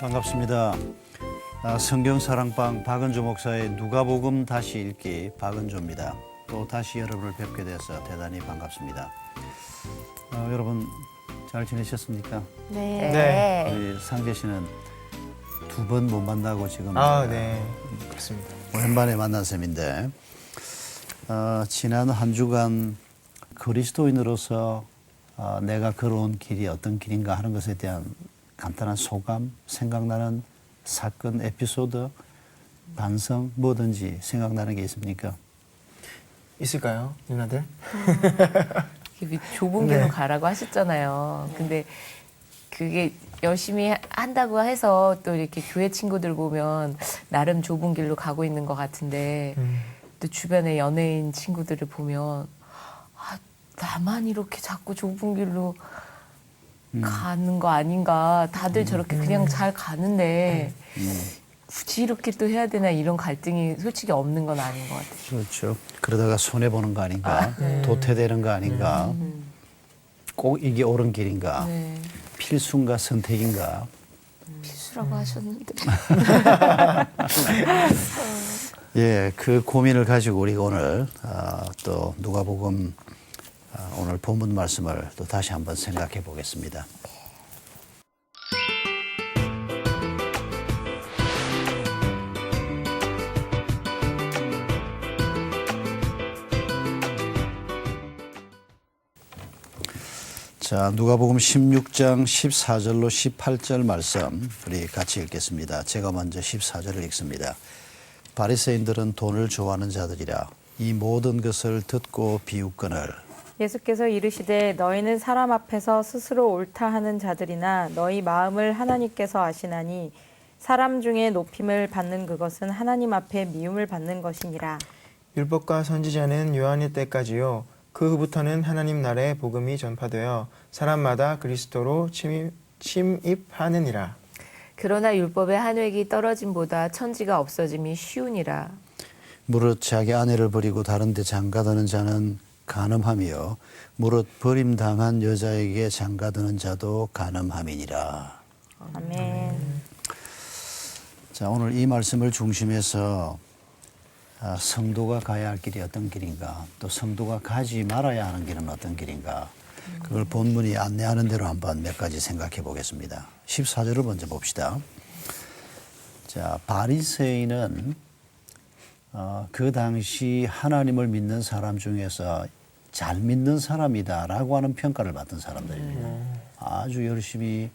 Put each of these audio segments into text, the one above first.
반갑습니다. 성경사랑방 박은조 목사의 누가복음 다시 읽기 박은조입니다. 또 다시 여러분을 뵙게 돼서 대단히 반갑습니다. 여러분 잘 지내셨습니까? 네. 우리 상재 씨는 두 번 못 만나고 지금 네. 그렇습니다. 오랜만에 만난 셈인데 지난 한 주간 그리스도인으로서 내가 걸어온 길이 어떤 길인가 하는 것에 대한 간단한 소감, 생각나는 사건, 에피소드, 반성, 뭐든지 생각나는 게 있습니까? 있을까요, 누나들? 좁은 길로 가라고 하셨잖아요. 근데 그게 열심히 한다고 해서 또 이렇게 교회 친구들 보면 나름 좁은 길로 가고 있는 것 같은데 또 주변의 연예인 친구들을 보면 나만 이렇게 자꾸 좁은 길로 가는 거 아닌가. 다들 저렇게 그냥 잘 가는데 굳이 이렇게 또 해야 되나 이런 갈등이 솔직히 없는 건 아닌 것 같아요. 그렇죠. 그러다가 손해보는 거 아닌가? 도태되는 거 아닌가? 꼭 이게 옳은 길인가? 네. 필수인가 선택인가? 필수라고 하셨는데. 예, 그 고민을 가지고 우리가 오늘 또 누가복음 오늘 본문 말씀을 또 다시 한번 생각해 보겠습니다. 자, 누가복음 16장 14절로 18절 말씀 우리 같이 읽겠습니다. 제가 먼저 14절을 읽습니다. 바리새인들은 돈을 좋아하는 자들이라 이 모든 것을 듣고 비웃거늘 예수께서 이르시되 너희는 사람 앞에서 스스로 옳다 하는 자들이나 너희 마음을 하나님께서 아시나니 사람 중에 높임을 받는 그것은 하나님 앞에 미움을 받는 것이니라. 율법과 선지자는 요한의 때까지요. 그 후부터는 하나님 나라의 복음이 전파되어 사람마다 그리스도로 침입하느니라. 그러나 율법의 한 획이 떨어짐보다 천지가 없어짐이 쉬우니라. 무릇 자기 아내를 버리고 다른 데 장가드는 자는 간음함이요 무릇 버림당한 여자에게 장가드는 자도 간음함이니라. 아멘. 자, 오늘 이 말씀을 중심해서 성도가 가야 할 길이 어떤 길인가, 또 성도가 가지 말아야 하는 길은 어떤 길인가, 그걸 본문이 안내하는 대로 한번 몇 가지 생각해 보겠습니다. 14절을 먼저 봅시다. 자, 바리새인은 그 당시 하나님을 믿는 사람 중에서 잘 믿는 사람이다라고 하는 평가를 받던 사람들입니다. 아주 열심히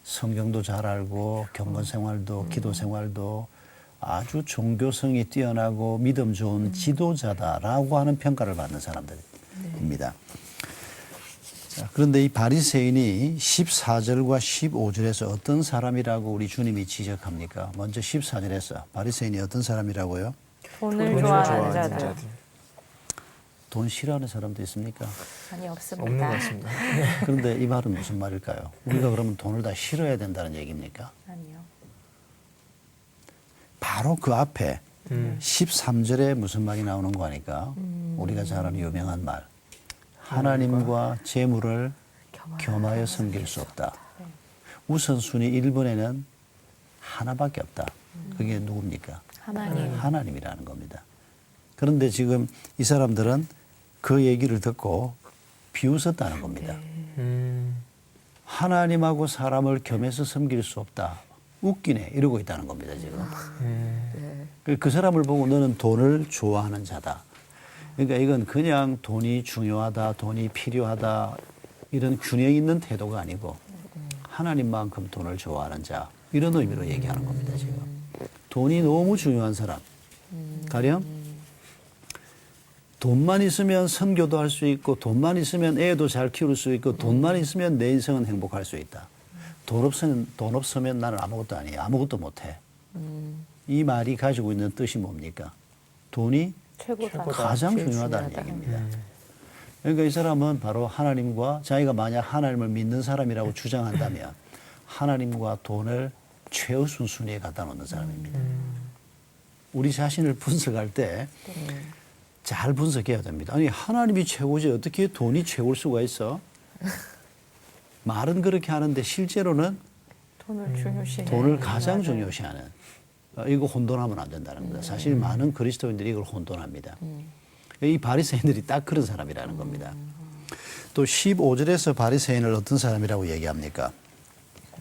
성경도 잘 알고 경건 생활도 기도 생활도 아주 종교성이 뛰어나고 믿음 좋은 지도자다라고 하는 평가를 받는 사람들입니다. 자, 그런데 이 바리새인이 14절과 15절에서 어떤 사람이라고 우리 주님이 지적합니까? 먼저 14절에서 바리새인이 어떤 사람이라고요? 돈을 좋아하는 자들. 돈 싫어하는 사람도 있습니까? 아니 없습니다. 없는 것 같습니다. 그런데 이 말은 무슨 말일까요? 우리가 그러면 돈을 다 싫어야 된다는 얘기입니까? 아니요. 바로 그 앞에 13절에 무슨 말이 나오는 거 아니까? 우리가 잘 아는 유명한 말. 하나님과 재물을 겸하여 섬길 수 없다. 우선순위 1번에는 하나밖에 없다. 그게 누굽니까? 하나님이라는 겁니다. 그런데 지금 이 사람들은 그 얘기를 듣고 비웃었다는 겁니다. 하나님하고 사람을 겸해서 섬길 수 없다. 웃기네 이러고 있다는 겁니다. 지금. 그 사람을 보고 너는 돈을 좋아하는 자다. 그러니까 이건 그냥 돈이 중요하다, 돈이 필요하다 이런 균형 있는 태도가 아니고 하나님만큼 돈을 좋아하는 자 이런 의미로 얘기하는 겁니다. 지금. 돈이 너무 중요한 사람. 가령 돈만 있으면 선교도 할 수 있고 돈만 있으면 애도 잘 키울 수 있고 돈만 있으면 내 인생은 행복할 수 있다. 돈 없으면 나는 아무것도 아니야. 아무것도 못해. 이 말이 가지고 있는 뜻이 뭡니까? 돈이 최고다. 가장 중요하다는 얘기입니다. 그러니까 이 사람은 바로 하나님과 자기가 만약 하나님을 믿는 사람이라고 주장한다면 하나님과 돈을 최우선 순위에 갖다 놓는 사람입니다. 우리 자신을 분석할 때 잘 분석해야 됩니다. 아니 하나님이 최고지 어떻게 돈이 최고일 수가 있어? 말은 그렇게 하는데 실제로는 돈을 중요시해. 돈을 가장 중요시하는 이거 혼돈하면 안 된다는 겁니다. 사실 많은 그리스도인들이 이걸 혼돈합니다. 이 바리새인들이 딱 그런 사람이라는 겁니다. 또 15절에서 바리새인을 어떤 사람이라고 얘기합니까?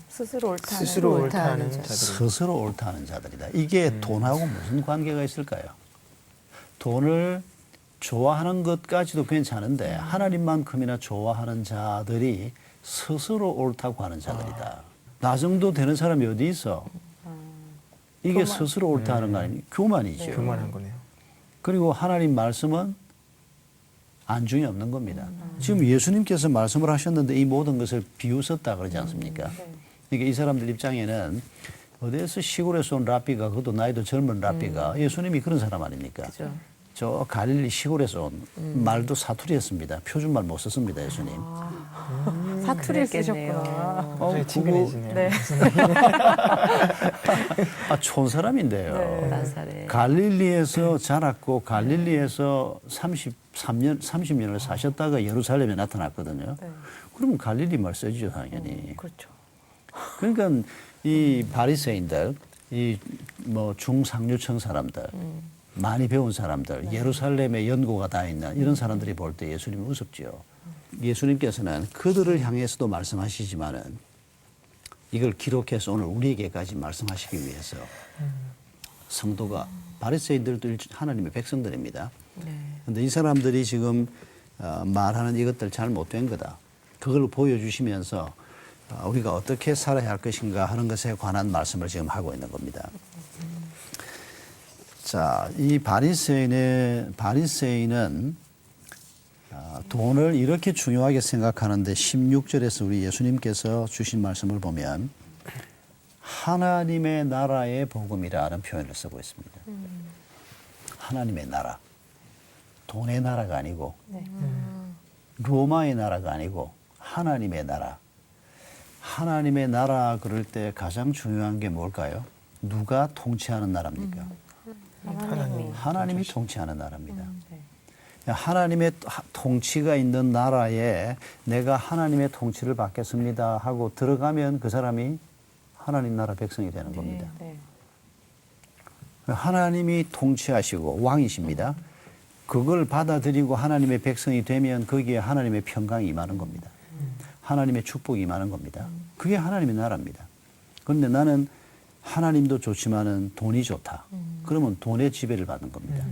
스스로 옳다는. 스스로 옳다 옳다는 하는 자들. 스스로 옳다 하는 자들이다. 이게 돈하고 무슨 관계가 있을까요? 돈을 좋아하는 것까지도 괜찮은데 하나님만큼이나 좋아하는 자들이 스스로 옳다고 하는 자들이다. 나 정도 되는 사람이 어디 있어? 이게 스스로 옳다 하는 거 아닙니까? 교만이죠. 교만한 거네요. 그리고 하나님 말씀은 안중에 없는 겁니다. 지금 예수님께서 말씀을 하셨는데 이 모든 것을 비웃었다 그러지 않습니까? 그러니까 이 사람들 입장에는 어디에서 시골에서 온 랍비가 그것도 나이도 젊은 랍비가 예수님이 그런 사람 아닙니까? 그죠. 저 갈릴리 시골에서 온 말도 사투리였습니다. 표준말 못 썼습니다, 예수님. 사투리를 그랬겠네요. 쓰셨구나. 갑자기 친근해지네요. 네. 촌 사람인데요. 네. 나사렛. 갈릴리에서 자랐고 갈릴리에서 30년을 사셨다가 예루살렘에 나타났거든요. 네. 그러면 갈릴리 말 써지죠, 당연히. 그렇죠. 그러니까 이 바리새인들, 이 뭐 중상류층 사람들, 많이 배운 사람들, 예루살렘에 연고가 다 있는 이런 사람들이 볼 때 예수님은 우습죠. 예수님께서는 그들을 향해서도 말씀하시지만은 이걸 기록해서 오늘 우리에게까지 말씀하시기 위해서 성도가 바리새인들도 하나님의 백성들입니다. 그런데 이 사람들이 지금 말하는 이것들 잘 못된 거다. 그걸 보여주시면서 우리가 어떻게 살아야 할 것인가 하는 것에 관한 말씀을 지금 하고 있는 겁니다. 자, 이 바리새인은 돈을 이렇게 중요하게 생각하는데 16절에서 우리 예수님께서 주신 말씀을 보면 하나님의 나라의 복음이라는 표현을 쓰고 있습니다. 하나님의 나라. 돈의 나라가 아니고 로마의 나라가 아니고 하나님의 나라. 하나님의 나라 그럴 때 가장 중요한 게 뭘까요? 누가 통치하는 나라입니까? 하나님이 통치하는 나라입니다. 하나님의 통치가 있는 나라에 내가 하나님의 통치를 받겠습니다 하고 들어가면 그 사람이 하나님 나라 백성이 되는 겁니다. 네. 하나님이 통치하시고 왕이십니다. 그걸 받아들이고 하나님의 백성이 되면 거기에 하나님의 평강이 임하는 겁니다. 하나님의 축복이 임하는 겁니다. 그게 하나님의 나라입니다. 그런데 나는 하나님도 좋지만은 돈이 좋다. 그러면 돈의 지배를 받는 겁니다.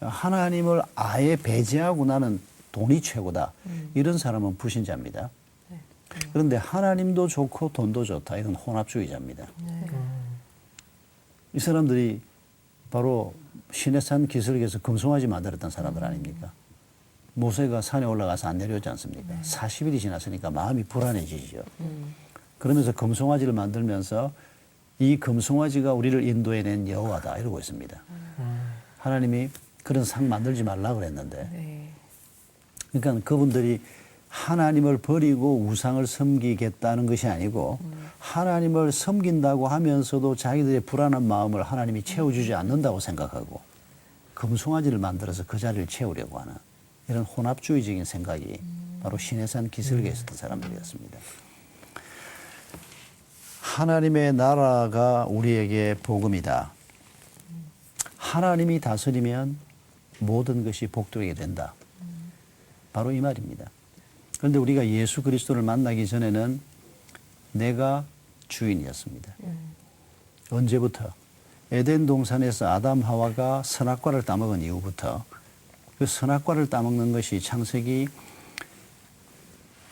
하나님을 아예 배제하고 나는 돈이 최고다. 이런 사람은 불신자입니다. 그런데 하나님도 좋고 돈도 좋다. 이건 혼합주의자입니다. 이 사람들이 바로 시내산 기슭에서 금송아지 만들었던 사람들 아닙니까? 모세가 산에 올라가서 안 내려오지 않습니까? 40일이 지났으니까 마음이 불안해지죠. 그러면서 금송아지를 만들면서 이 금송아지가 우리를 인도해낸 여호와다 이러고 있습니다. 하나님이 그런 상 만들지 말라 그랬는데 그러니까 그분들이 하나님을 버리고 우상을 섬기겠다는 것이 아니고 하나님을 섬긴다고 하면서도 자기들의 불안한 마음을 하나님이 채워주지 않는다고 생각하고 금송아지를 만들어서 그 자리를 채우려고 하는 이런 혼합주의적인 생각이 바로 시내산 기슭에 있었던 사람들이었습니다. 하나님의 나라가 우리에게 복음이다. 하나님이 다스리면 모든 것이 복되게 된다. 바로 이 말입니다. 그런데 우리가 예수 그리스도를 만나기 전에는 내가 주인이었습니다. 언제부터? 에덴 동산에서 아담 하와가 선악과를 따먹은 이후부터 그 선악과를 따먹는 것이 창세기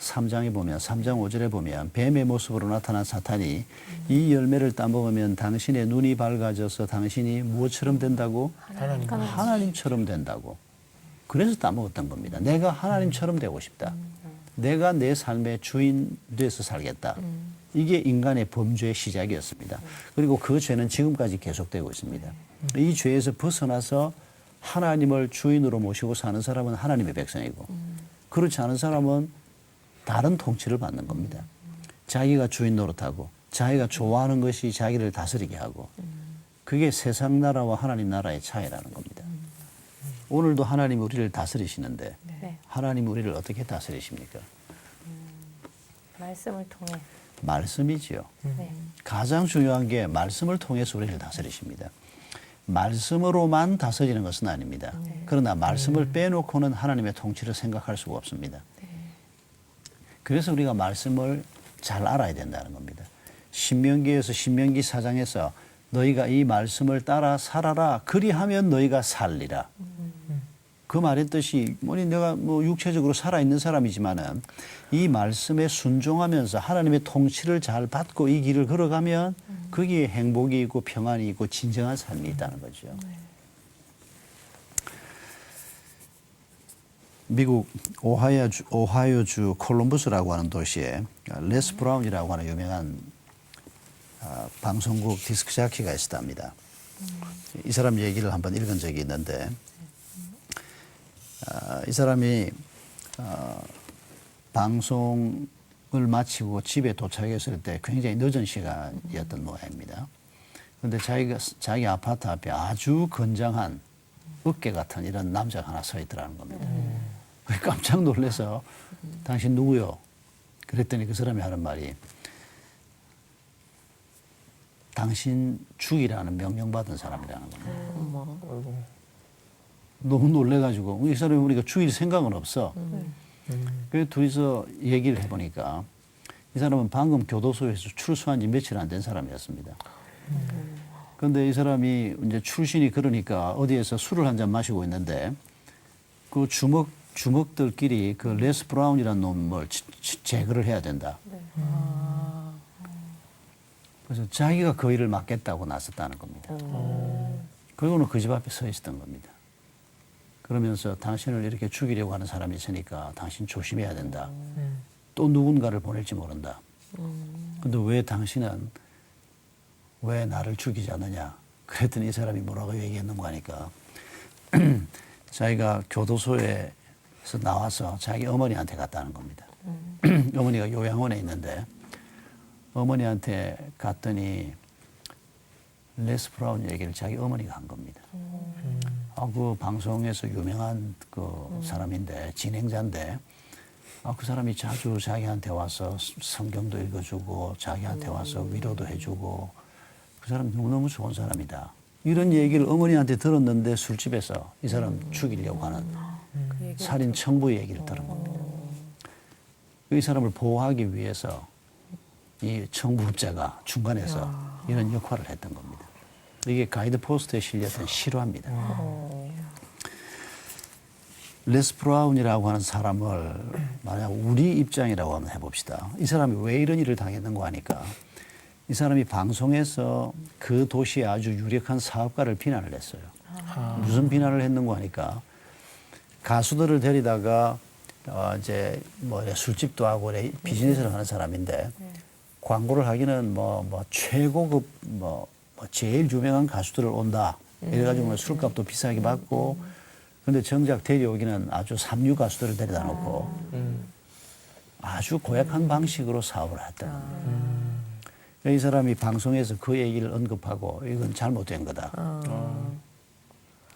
3장에 보면 3장 5절에 보면 뱀의 모습으로 나타난 사탄이 이 열매를 따먹으면 당신의 눈이 밝아져서 당신이 무엇처럼 된다고? 하나님처럼 된다고. 그래서 따먹었던 겁니다. 내가 하나님처럼 되고 싶다. 내가 내 삶의 주인 돼서 살겠다. 이게 인간의 범죄의 시작이었습니다. 그리고 그 죄는 지금까지 계속되고 있습니다. 이 죄에서 벗어나서 하나님을 주인으로 모시고 사는 사람은 하나님의 백성이고 그렇지 않은 사람은 다른 통치를 받는 겁니다. 자기가 주인 노릇하고 자기가 좋아하는 것이 자기를 다스리게 하고 그게 세상 나라와 하나님 나라의 차이라는 겁니다. 오늘도 하나님 우리를 다스리시는데 네. 하나님 우리를 어떻게 다스리십니까? 말씀을 통해. 말씀이지요. 네. 가장 중요한 게 말씀을 통해서 우리를 다스리십니다. 말씀으로만 다스리는 것은 아닙니다. 그러나 말씀을 빼놓고는 하나님의 통치를 생각할 수가 없습니다. 그래서 우리가 말씀을 잘 알아야 된다는 겁니다. 신명기에서 신명기 4장에서 너희가 이 말씀을 따라 살아라. 그리하면 너희가 살리라. 그 말의 뜻이 뭐니 내가 뭐 육체적으로 살아있는 사람이지만은 이 말씀에 순종하면서 하나님의 통치를 잘 받고 이 길을 걸어가면 거기에 행복이 있고 평안이 있고 진정한 삶이 있다는 거죠. 미국 오하이오주 콜럼버스라고 하는 도시에 레스 브라운이라고 하는 유명한 방송국 디스크 자키가 있었답니다. 이 사람 얘기를 한번 읽은 적이 있는데 이 사람이 방송을 마치고 집에 도착했을 때 굉장히 늦은 시간이었던 모양입니다. 그런데 자기 아파트 앞에 아주 건장한 어깨 같은 이런 남자가 하나 서 있더라는 겁니다. 깜짝 놀라서 당신 누구요? 그랬더니 그 사람이 하는 말이 당신 죽이라는 명령받은 사람이라는 겁니다. 아이고. 너무 놀래가지고 이 사람이 우리가 죽일 생각은 없어. 그래서 둘이서 얘기를 해보니까 이 사람은 방금 교도소에서 출소한 지 며칠 안 된 사람이었습니다. 그런데 이 사람이 이제 출신이 그러니까 어디에서 술을 한 잔 마시고 있는데 그 주먹들끼리 그 레스 브라운이라는 놈을 제거를 해야 된다. 그래서 자기가 그 일을 맡겠다고 나섰다는 겁니다. 그리고는 그 집 앞에 서 있었던 겁니다. 그러면서 당신을 이렇게 죽이려고 하는 사람이 있으니까 당신 조심해야 된다. 또 누군가를 보낼지 모른다. 근데 왜 당신은 왜 나를 죽이지 않느냐. 그랬더니 이 사람이 뭐라고 얘기했는가 하니까 자기가 교도소에서 나와서 자기 어머니한테 갔다는 겁니다. 어머니가 요양원에 있는데 어머니한테 갔더니 레스 브라운 얘기를 자기 어머니가 한 겁니다. 그 방송에서 유명한 그 사람인데 진행자인데 그 사람이 자주 자기한테 와서 성경도 읽어주고 자기한테 와서 위로도 해주고 그 사람 너무너무 좋은 사람이다. 이런 얘기를 어머니한테 들었는데 술집에서 이 사람 죽이려고 하는 살인 청부의 얘기를 들은 겁니다. 이 사람을 보호하기 위해서 이 청부업자가 중간에서 이런 역할을 했던 겁니다. 이게 가이드 포스트에 실렸던 실화입니다. 레스 브라운이라고 하는 사람을 만약 우리 입장이라고 한번 해봅시다. 이 사람이 왜 이런 일을 당했는가 하니까 이 사람이 방송에서 그 도시의 아주 유력한 사업가를 비난을 했어요. 무슨 비난을 했는가 하니까 가수들을 데리다가 이제 뭐 술집도 하고 비즈니스를 하는 사람인데 광고를 하기는 뭐 최고급 뭐 제일 유명한 가수들을 온다. 이래가지고 술값도 비싸게 받고 근데 정작 데려오기는 아주 삼류 가수들을 데려다 놓고 아주 고약한 방식으로 사업을 했다는 거예요. 이 사람이 방송에서 그 얘기를 언급하고 이건 잘못된 거다.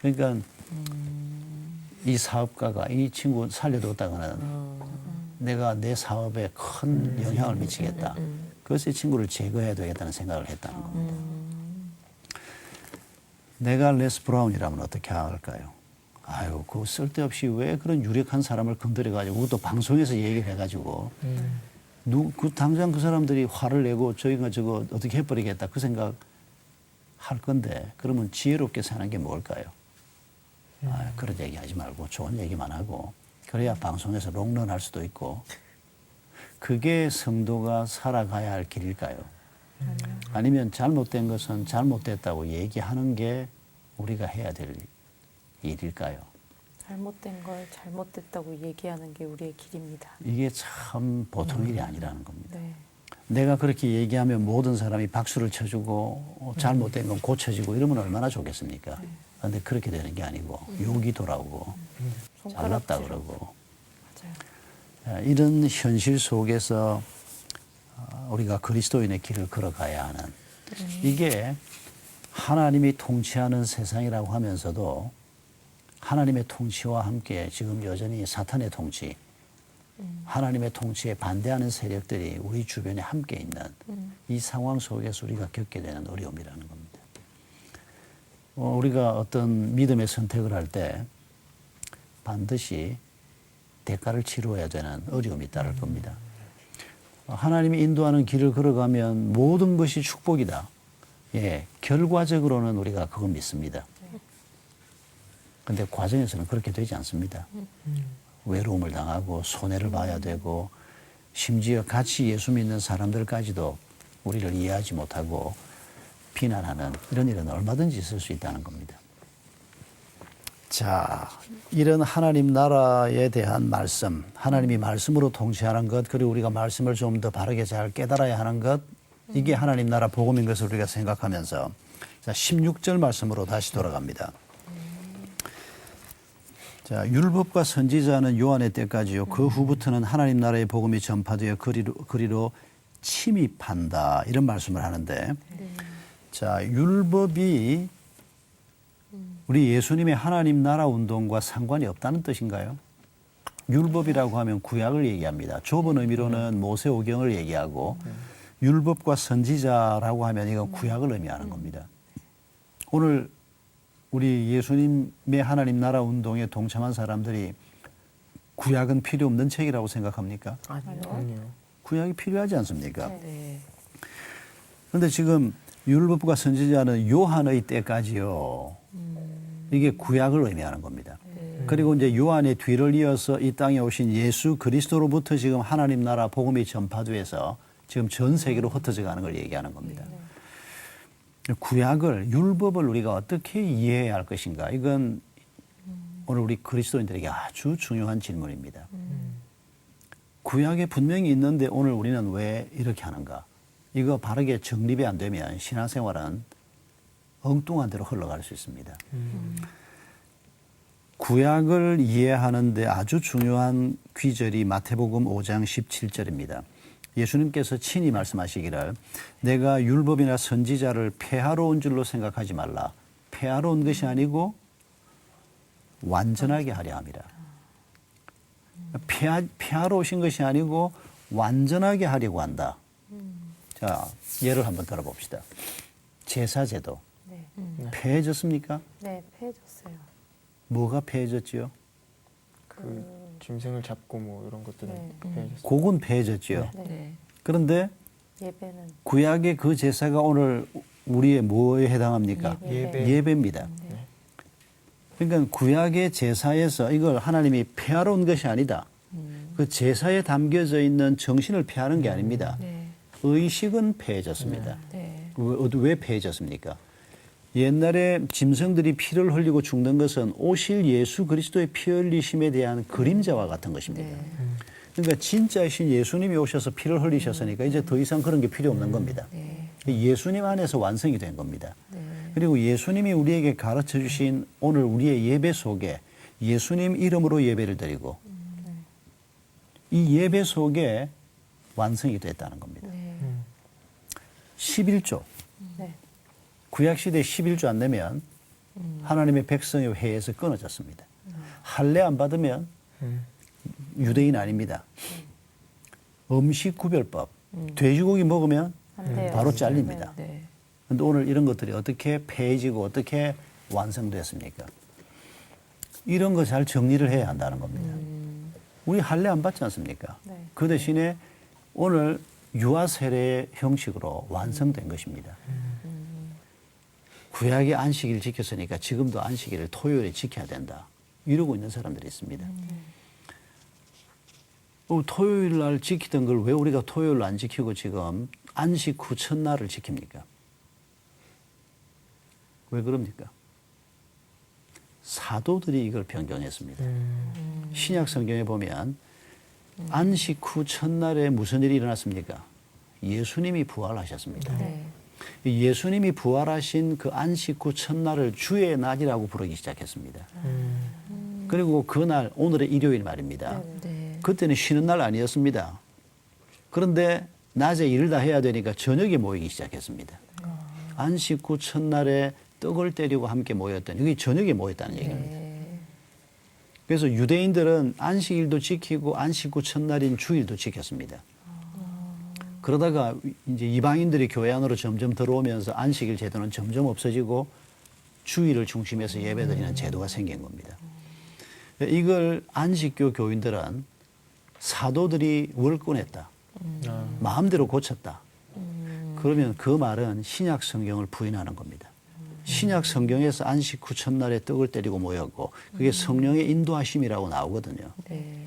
그러니까 이 사업가가 이 친구 살려뒀다가는 내가 내 사업에 큰 영향을 미치겠다. 그래서 이 친구를 제거해야 되겠다는 생각을 했다는 겁니다. 내가 레스 브라운이라면 어떻게 할까요? 아유, 그 쓸데없이 왜 그런 유력한 사람을 건드려가지고 그것도 방송에서 얘기를 해가지고 당장 그 사람들이 화를 내고 저희가 저거 어떻게 해버리겠다 그 생각 할 건데 그러면 지혜롭게 사는 게 뭘까요? 그런 얘기 하지 말고 좋은 얘기만 하고 그래야 방송에서 롱런할 수도 있고 그게 성도가 살아가야 할 길일까요? 아니면 잘못된 것은 잘못됐다고 얘기하는 게 우리가 해야 될 일일까요? 잘못된 걸 잘못됐다고 얘기하는 게 우리의 길입니다. 이게 참 보통 일이 아니라는 겁니다. 네. 내가 그렇게 얘기하면 모든 사람이 박수를 쳐주고 잘못된 건 고쳐지고 이러면 얼마나 좋겠습니까? 그런데 그렇게 되는 게 아니고 욕이 돌아오고 잘났다 그러고 이런 현실 속에서 우리가 그리스도인의 길을 걸어가야 하는 이게 하나님이 통치하는 세상이라고 하면서도 하나님의 통치와 함께 지금 여전히 사탄의 통치 하나님의 통치에 반대하는 세력들이 우리 주변에 함께 있는 이 상황 속에서 우리가 겪게 되는 어려움이라는 겁니다. 우리가 어떤 믿음의 선택을 할 때 반드시 대가를 치루어야 되는 어려움이 따를 겁니다. 하나님이 인도하는 길을 걸어가면 모든 것이 축복이다. 예, 결과적으로는 우리가 그걸 믿습니다. 그런데 과정에서는 그렇게 되지 않습니다. 외로움을 당하고 손해를 봐야 되고 심지어 같이 예수 믿는 사람들까지도 우리를 이해하지 못하고 비난하는 이런 일은 얼마든지 있을 수 있다는 겁니다. 자, 이런 하나님 나라에 대한 말씀, 하나님이 말씀으로 통치하는 것, 그리고 우리가 말씀을 좀 더 바르게 잘 깨달아야 하는 것, 이게 하나님 나라 복음인 것을 우리가 생각하면서 자, 16절 말씀으로 다시 돌아갑니다. 자, 율법과 선지자는 요한의 때까지요. 그 후부터는 하나님 나라의 복음이 전파되어 그리로 침입한다. 이런 말씀을 하는데 자, 율법이 우리 예수님의 하나님 나라 운동과 상관이 없다는 뜻인가요? 율법이라고 하면 구약을 얘기합니다. 좁은 의미로는 모세오경을 얘기하고 율법과 선지자라고 하면 이건 구약을 의미하는 겁니다. 오늘 우리 예수님의 하나님 나라 운동에 동참한 사람들이 구약은 필요 없는 책이라고 생각합니까? 아니요. 구약이 필요하지 않습니까? 네. 그런데 지금 율법과 선지자는 요한의 때까지요. 이게 구약을 의미하는 겁니다. 그리고 이제 요한의 뒤를 이어서 이 땅에 오신 예수 그리스도로부터 지금 하나님 나라 복음이 전파돼서 지금 전 세계로 흩어져 가는 걸 얘기하는 겁니다. 구약을, 율법을 우리가 어떻게 이해해야 할 것인가? 이건 오늘 우리 그리스도인들에게 아주 중요한 질문입니다. 구약에 분명히 있는데 오늘 우리는 왜 이렇게 하는가? 이거 바르게 정립이 안 되면 신앙생활은 엉뚱한 대로 흘러갈 수 있습니다. 구약을 이해하는데 아주 중요한 귀절이 마태복음 5장 17절입니다. 예수님께서 친히 말씀하시기를 내가 율법이나 선지자를 폐하러 온 줄로 생각하지 말라. 폐하러 온 것이 아니고 완전하게 하려 함이라. 폐하러 오신 것이 아니고 완전하게 하려고 한다. 자, 예를 한번 들어봅시다. 제사제도. 네. 폐해졌습니까? 네, 폐해졌어요. 뭐가 폐해졌지요? 그 짐승을 잡고 뭐 이런 것들은 네. 폐해졌어요. 곡은 폐해졌지요. 네. 네. 그런데 예배는 구약의 그 제사가 오늘 우리의 뭐에 해당합니까? 예배. 예배입니다. 네. 그러니까 구약의 제사에서 이걸 하나님이 폐하러 온 것이 아니다. 그 제사에 담겨져 있는 정신을 폐하는 게 아닙니다. 네. 의식은 폐해졌습니다. 네. 왜 폐해졌습니까? 옛날에 짐승들이 피를 흘리고 죽는 것은 오실 예수 그리스도의 피 흘리심에 대한 그림자와 같은 것입니다. 네. 그러니까 진짜이신 예수님이 오셔서 피를 흘리셨으니까 이제 더 이상 그런 게 필요 없는 겁니다. 네. 예수님 안에서 완성이 된 겁니다. 네. 그리고 예수님이 우리에게 가르쳐 주신 오늘 우리의 예배 속에 예수님 이름으로 예배를 드리고 이 예배 속에 완성이 됐다는 겁니다. 네. 11조. 네. 구약시대에 11조 안 내면 하나님의 백성의 회에서 끊어졌습니다. 할례 안 받으면 유대인 아닙니다. 음식 구별법. 돼지고기 먹으면 안 돼요. 바로 잘립니다. 네. 그런데 오늘 이런 것들이 어떻게 폐해지고 어떻게 완성됐습니까? 이런 거 잘 정리를 해야 한다는 겁니다. 우리 할례 안 받지 않습니까? 네. 그 대신에 오늘 유아 세례 형식으로 완성된 것입니다. 구약의 안식일을 지켰으니까 지금도 안식일을 토요일에 지켜야 된다. 이러고 있는 사람들이 있습니다. 토요일 날 지키던 걸 왜 우리가 토요일 안 지키고 지금 안식 후 첫날을 지킵니까? 왜 그럽니까? 사도들이 이걸 변경했습니다. 신약 성경에 보면 안식 후 첫날에 무슨 일이 일어났습니까? 예수님이 부활하셨습니다. 네. 예수님이 부활하신 그 안식 후 첫날을 주의 날이라고 부르기 시작했습니다. 그리고 그날 오늘의 일요일 말입니다. 네. 그때는 쉬는 날 아니었습니다. 그런데 낮에 일을 다 해야 되니까 저녁에 모이기 시작했습니다. 안식 후 첫날에 떡을 때리고 함께 모였던, 여기 저녁에 모였다는 얘기입니다. 네. 그래서 유대인들은 안식일도 지키고 안식 후 첫날인 주일도 지켰습니다. 그러다가 이제 이방인들이 교회 안으로 점점 들어오면서 안식일 제도는 점점 없어지고 주일을 중심해서 예배드리는 제도가 생긴 겁니다. 이걸 안식교 교인들은 사도들이 월권했다. 마음대로 고쳤다. 그러면 그 말은 신약 성경을 부인하는 겁니다. 신약 성경에서 안식 후 첫날에 떡을 때리고 모였고 그게 성령의 인도하심이라고 나오거든요. 네.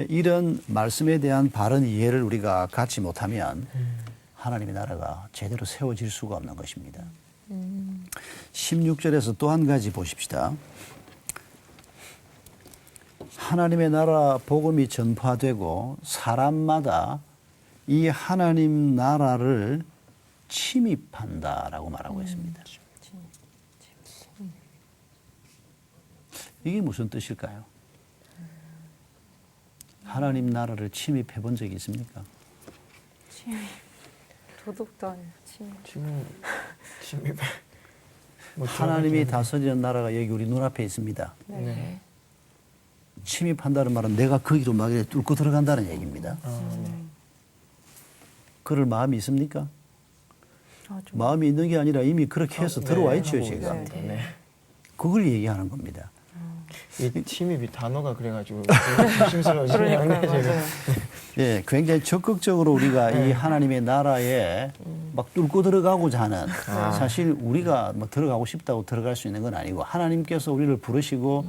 이런 말씀에 대한 바른 이해를 우리가 갖지 못하면 하나님의 나라가 제대로 세워질 수가 없는 것입니다. 16절에서 또 한 가지 보십시다. 하나님의 나라 복음이 전파되고 사람마다 이 하나님 나라를 침입한다라고 말하고 있습니다. 이게 무슨 뜻일까요? 하나님 나라를 침입해 본 적이 있습니까? 도둑도 아니고 침입. 뭐 하나님이 다스리는 나라가 여기 우리 눈앞에 있습니다. 네. 침입한다는 말은 내가 거기로 막 이렇게 뚫고 들어간다는 얘기입니다. 그럴 마음이 있습니까? 마음이 있는 게 아니라 이미 그렇게 해서 들어와 있죠, 하고 지금. 있습니다. 네. 그걸 얘기하는 겁니다. 이 침입이 단어가 그래가지고 조심스러워지네요. 제가. 예, 굉장히 적극적으로 우리가 이 하나님의 나라에 막 뚫고 들어가고자 하는 사실 우리가 뭐 들어가고 싶다고 들어갈 수 있는 건 아니고 하나님께서 우리를 부르시고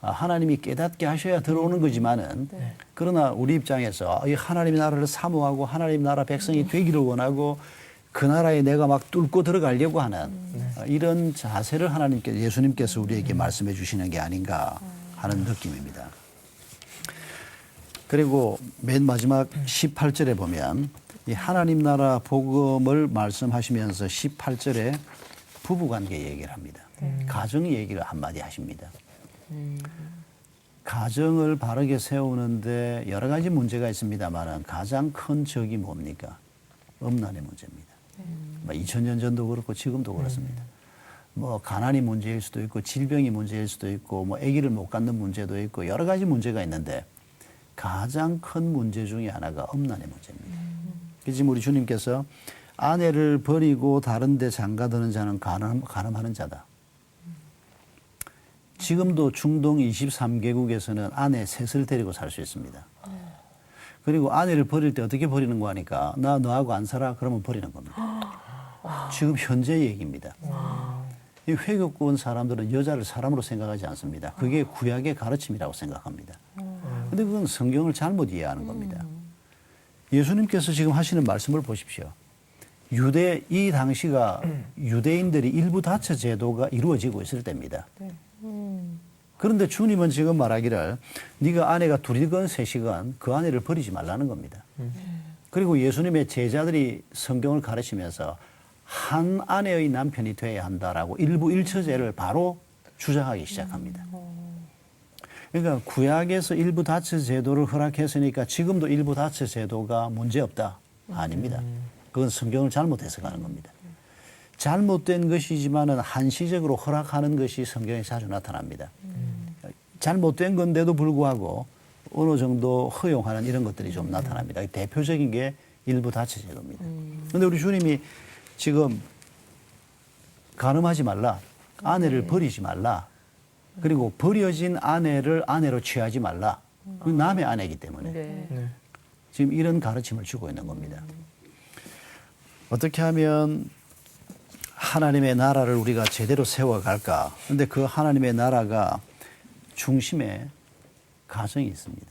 하나님이 깨닫게 하셔야 들어오는 거지만은 그러나 우리 입장에서 이 하나님의 나라를 사모하고 하나님 나라 백성이 되기를 원하고 그 나라에 내가 막 뚫고 들어가려고 하는 이런 자세를 하나님께서 예수님께서 우리에게 말씀해 주시는 게 아닌가 하는 느낌입니다. 그리고 맨 마지막 18절에 보면 이 하나님 나라 복음을 말씀하시면서 18절에 부부관계 얘기를 합니다. 가정 얘기를 한마디 하십니다. 가정을 바르게 세우는데 여러 가지 문제가 있습니다만 가장 큰 적이 뭡니까? 음란의 문제입니다. 2000년 전도 그렇고 지금도 그렇습니다. 뭐 가난이 문제일 수도 있고 질병이 문제일 수도 있고 뭐 아기를 못 갖는 문제도 있고 여러 가지 문제가 있는데 가장 큰 문제 중에 하나가 음란의 문제입니다. 지금 우리 주님께서 아내를 버리고 다른 데 장가드는 자는 간음하는 자다. 지금도 중동 23개국에서는 아내 셋을 데리고 살 수 있습니다. 그리고 아내를 버릴 때 어떻게 버리는 거 하니까 나 너하고 안 살아 그러면 버리는 겁니다. 지금 현재 얘기입니다. 이 회교권 사람들은 여자를 사람으로 생각하지 않습니다. 그게 구약의 가르침이라고 생각합니다. 그런데 그건 성경을 잘못 이해하는 겁니다. 예수님께서 지금 하시는 말씀을 보십시오. 이 당시가 유대인들이 일부 다처 제도가 이루어지고 있을 때입니다. 그런데 주님은 지금 말하기를 네가 아내가 둘이건 셋이건 그 아내를 버리지 말라는 겁니다. 그리고 예수님의 제자들이 성경을 가르치면서 한 아내의 남편이 돼야 한다라고 일부 일처제를 바로 주장하기 시작합니다. 그러니까 구약에서 일부 다처 제도를 허락했으니까 지금도 일부 다처 제도가 문제없다? 아닙니다. 그건 성경을 잘못 해석하는 겁니다. 잘못된 것이지만은 한시적으로 허락하는 것이 성경에 자주 나타납니다. 잘못된 건데도 불구하고 어느 정도 허용하는 이런 것들이 좀 나타납니다. 대표적인 게 일부 다처 제도입니다. 그런데 우리 주님이 지금 간음하지 말라, 아내를 버리지 말라, 그리고 버려진 아내를 아내로 취하지 말라. 그 남의 아내이기 때문에 네. 지금 이런 가르침을 주고 있는 겁니다. 어떻게 하면 하나님의 나라를 우리가 제대로 세워갈까? 그런데 그 하나님의 나라가 중심에 가정이 있습니다.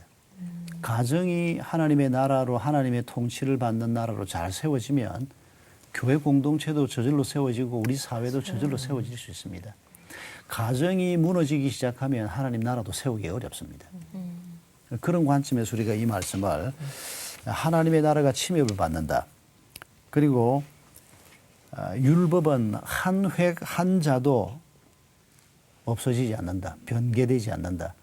가정이 하나님의 나라로 하나님의 통치를 받는 나라로 잘 세워지면 교회 공동체도 저절로 세워지고 우리 사회도 저절로 세워질 수 있습니다. 가정이 무너지기 시작하면 하나님 나라도 세우기 어렵습니다. 그런 관점에서 우리가 이 말씀을 하나님의 나라가 침입을 받는다. 그리고 율법은 한 획 한자도 없어지지 않는다. 변개되지 않는다.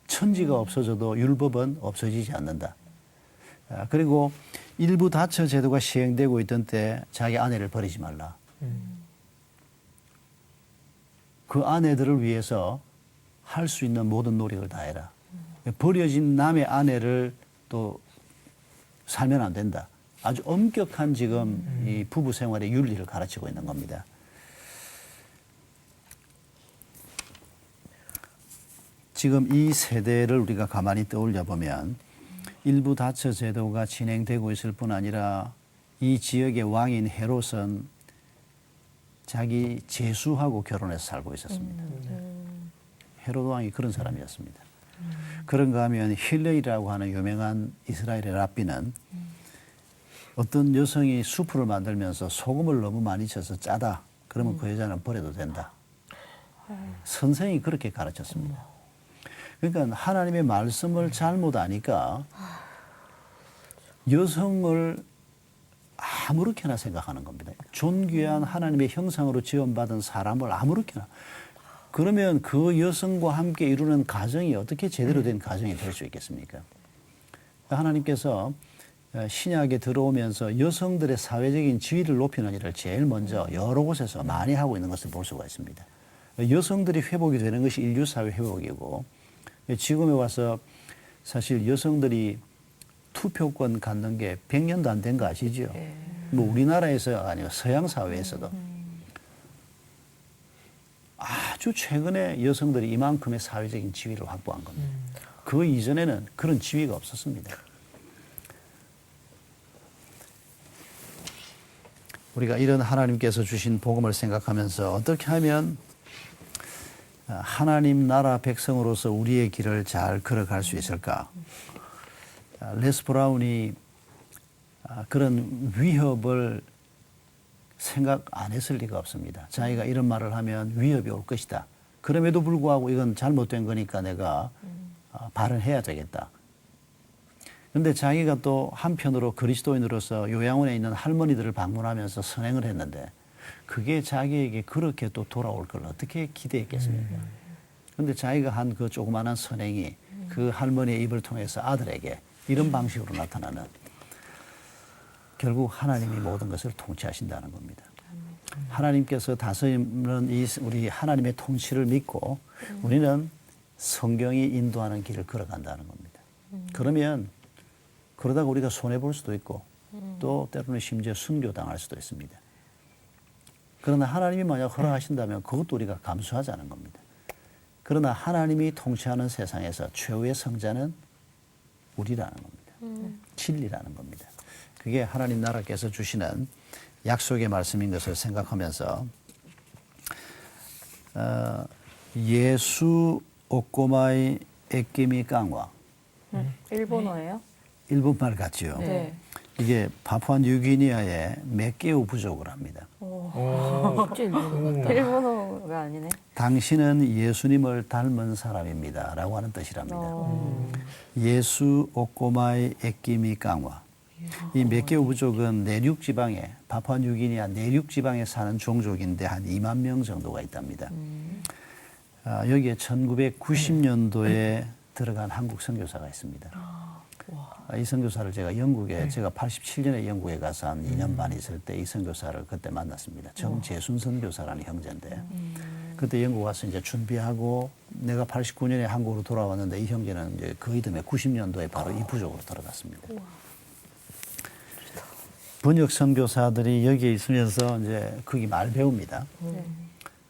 천지가 없어져도 율법은 없어지지 않는다. 그리고 일부 다처 제도가 시행되고 있던 때 자기 아내를 버리지 말라. 그 아내들을 위해서 할 수 있는 모든 노력을 다해라. 버려진 남의 아내를 또 살면 안 된다. 아주 엄격한 지금 이 부부 생활의 윤리를 가르치고 있는 겁니다. 지금 이 세대를 우리가 가만히 떠올려 보면 일부 다처 제도가 진행되고 있을 뿐 아니라 이 지역의 왕인 헤롯은 자기 제수하고 결혼해서 살고 있었습니다. 헤롯 왕이 그런 사람이었습니다. 그런가 하면 힐레이라고 하는 유명한 이스라엘의 랍비는 어떤 여성이 수프를 만들면서 소금을 너무 많이 쳐서 짜다. 그러면 그 여자는 버려도 된다. 선생이 그렇게 가르쳤습니다. 그러니까 하나님의 말씀을 잘못 아니까 여성을 아무렇게나 생각하는 겁니다. 존귀한 하나님의 형상으로 지원받은 사람을 아무렇게나. 그러면 그 여성과 함께 이루는 가정이 어떻게 제대로 된 가정이 될 수 있겠습니까? 하나님께서 신약에 들어오면서 여성들의 사회적인 지위를 높이는 일을 제일 먼저 여러 곳에서 많이 하고 있는 것을 볼 수가 있습니다. 여성들이 회복이 되는 것이 인류사회 회복이고 지금에 와서 사실 여성들이 투표권 갖는 게 100년도 안 된 거 아시죠? 뭐 우리나라에서 아니고 서양 사회에서도 아주 최근에 여성들이 이만큼의 사회적인 지위를 확보한 겁니다. 그 이전에는 그런 지위가 없었습니다. 우리가 이런 하나님께서 주신 복음을 생각하면서 어떻게 하면 하나님 나라 백성으로서 우리의 길을 잘 걸어갈 수 있을까? 레스 브라운이 그런 위협을 생각 안 했을 리가 없습니다. 자기가 이런 말을 하면 위협이 올 것이다. 그럼에도 불구하고 이건 잘못된 거니까 내가 발언해야 되겠다. 그런데 자기가 또 한편으로 그리스도인으로서 요양원에 있는 할머니들을 방문하면서 선행을 했는데 그게 자기에게 그렇게 또 돌아올 걸 어떻게 기대했겠습니까? 그런데 자기가 한 그 조그마한 선행이 그 할머니의 입을 통해서 아들에게 이런 방식으로 나타나는 결국 하나님이 모든 것을 통치하신다는 겁니다. 하나님께서 다스리는 이 우리 하나님의 통치를 믿고 우리는 성경이 인도하는 길을 걸어간다는 겁니다. 그러면 그러다가 우리가 손해볼 수도 있고 또 때로는 심지어 순교당할 수도 있습니다. 그러나 하나님이 만약 허락하신다면 그것도 우리가 감수하자는 겁니다. 그러나 하나님이 통치하는 세상에서 최후의 성자는 우리라는 겁니다. 진리라는 겁니다. 그게 하나님 나라께서 주시는 약속의 말씀인 것을 생각하면서 예수 오꼬마이 에끼미 깡와 일본어예요? 일본말 같지요. 네. 이게 파푸아뉴기니아의 메케오 부족을 합니다. 일본어가 아니네. 당신은 예수님을 닮은 사람입니다. 라고 하는 뜻이랍니다. 예수 오꼬마이 에끼미 깡와. 이 메케오 부족은 내륙 지방에 파푸아뉴기니아 내륙 지방에 사는 종족인데 한 2만 명 정도가 있답니다. 여기에 1990년도에 들어간 한국 선교사가 있습니다. 이 선교사를 제가 영국에 제가 87년에 영국에 가서 한 2년 반 있을 때 이 선교사를 그때 만났습니다. 정재순 선교사라는 형제인데 그때 영국 와서 이제 준비하고 내가 89년에 한국으로 돌아왔는데 이 형제는 이제 그 이듬해 90년도에 바로 이 부족으로 들어갔습니다. 번역 선교사들이 여기에 있으면서 이제 거기 말 배웁니다.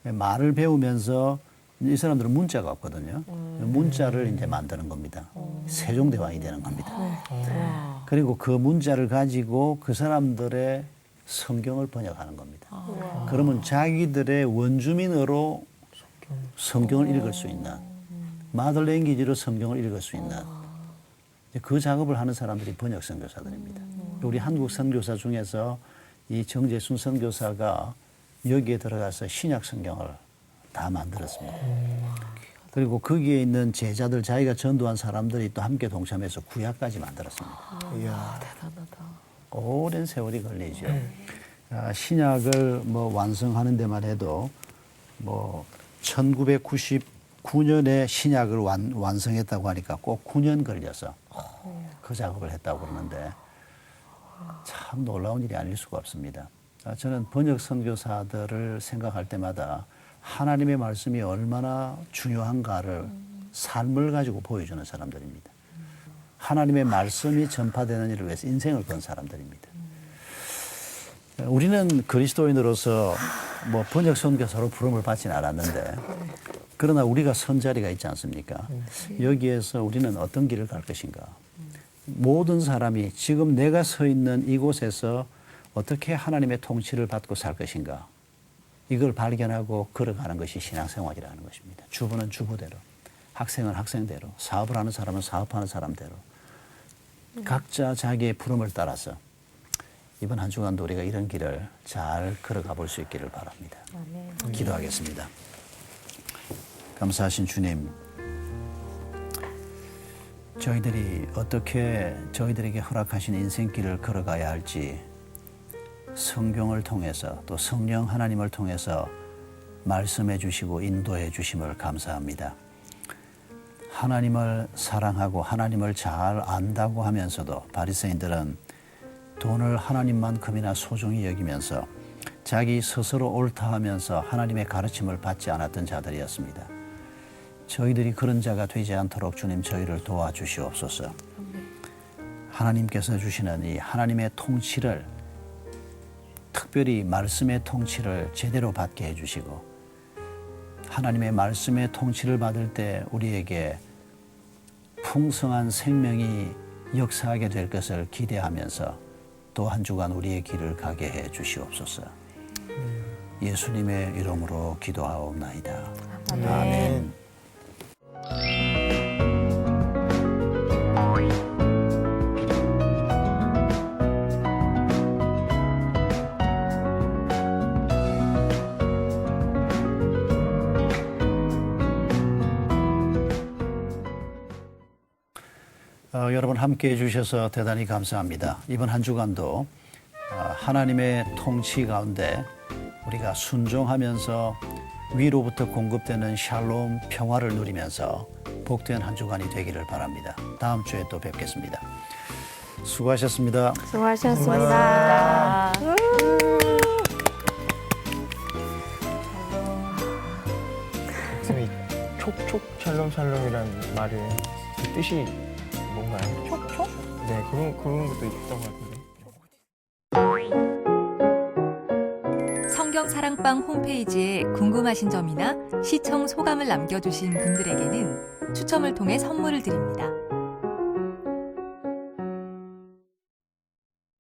말을 배우면서 이 사람들은 문자가 없거든요. 문자를 이제 만드는 겁니다. 세종대왕이 되는 겁니다. 그리고 그 문자를 가지고 그 사람들의 성경을 번역하는 겁니다. 그러면 자기들의 원주민어로 성경을 읽을 수 있는, 마들랭귀지로 성경을 읽을 수 있는 그 작업을 하는 사람들이 번역 선교사들입니다. 우리 한국 선교사 중에서 이 정재순 선교사가 여기에 들어가서 신약 성경을 다 만들었습니다. 그리고 거기에 있는 제자들, 자기가 전도한 사람들이 또 함께 동참해서 구약까지 만들었습니다. 이야. 대단하다. 오랜 세월이 걸리죠. 신약을 뭐 완성하는 데만 해도 뭐 1999년에 신약을 완성했다고 하니까 꼭 9년 걸려서 그 작업을 했다고 그러는데 참 놀라운 일이 아닐 수가 없습니다. 저는 번역 선교사들을 생각할 때마다 하나님의 말씀이 얼마나 중요한가를 삶을 가지고 보여주는 사람들입니다. 하나님의 말씀이 전파되는 일을 위해서 인생을 건 사람들입니다. 우리는 그리스도인으로서 뭐 번역 선교사로 부름을 받지는 않았는데 그러나 우리가 선 자리가 있지 않습니까? 여기에서 우리는 어떤 길을 갈 것인가? 모든 사람이 지금 내가 서 있는 이곳에서 어떻게 하나님의 통치를 받고 살 것인가? 이걸 발견하고 걸어가는 것이 신앙생활이라는 것입니다. 주부는 주부대로, 학생은 학생대로, 사업을 하는 사람은 사업하는 사람대로 각자 자기의 부름을 따라서 이번 한 주간도 우리가 이런 길을 잘 걸어가 볼 수 있기를 바랍니다. 기도하겠습니다. 감사하신 주님, 저희들이 어떻게 저희들에게 허락하신 인생길을 걸어가야 할지 성경을 통해서 또 성령 하나님을 통해서 말씀해 주시고 인도해 주심을 감사합니다. 하나님을 사랑하고 하나님을 잘 안다고 하면서도 바리새인들은 돈을 하나님만큼이나 소중히 여기면서 자기 스스로 옳다 하면서 하나님의 가르침을 받지 않았던 자들이었습니다. 저희들이 그런 자가 되지 않도록 주님 저희를 도와주시옵소서. 하나님께서 주시는 이 하나님의 통치를 특별히 말씀의 통치를 제대로 받게 해주시고 하나님의 말씀의 통치를 받을 때 우리에게 풍성한 생명이 역사하게 될 것을 기대하면서 또 한 주간 우리의 길을 가게 해 주시옵소서. 예수님의 이름으로 기도하옵나이다. 아멘. 여러분 함께 해주셔서 대단히 감사합니다. 이번 한 주간도 하나님의 통치 가운데 우리가 순종하면서 위로부터 공급되는 샬롬 평화를 누리면서 복된 한 주간이 되기를 바랍니다. 다음 주에 또 뵙겠습니다. 수고하셨습니다. 수고하셨습니다. 선생님, 촉촉 샬롬이라는 말은 그 뜻이 뭔가요? 촉촉? 네, 그런 것도 있던 것 같은데. 성경 사랑방 홈페이지에 궁금하신 점이나 시청 소감을 남겨주신 분들에게는 추첨을 통해 선물을 드립니다.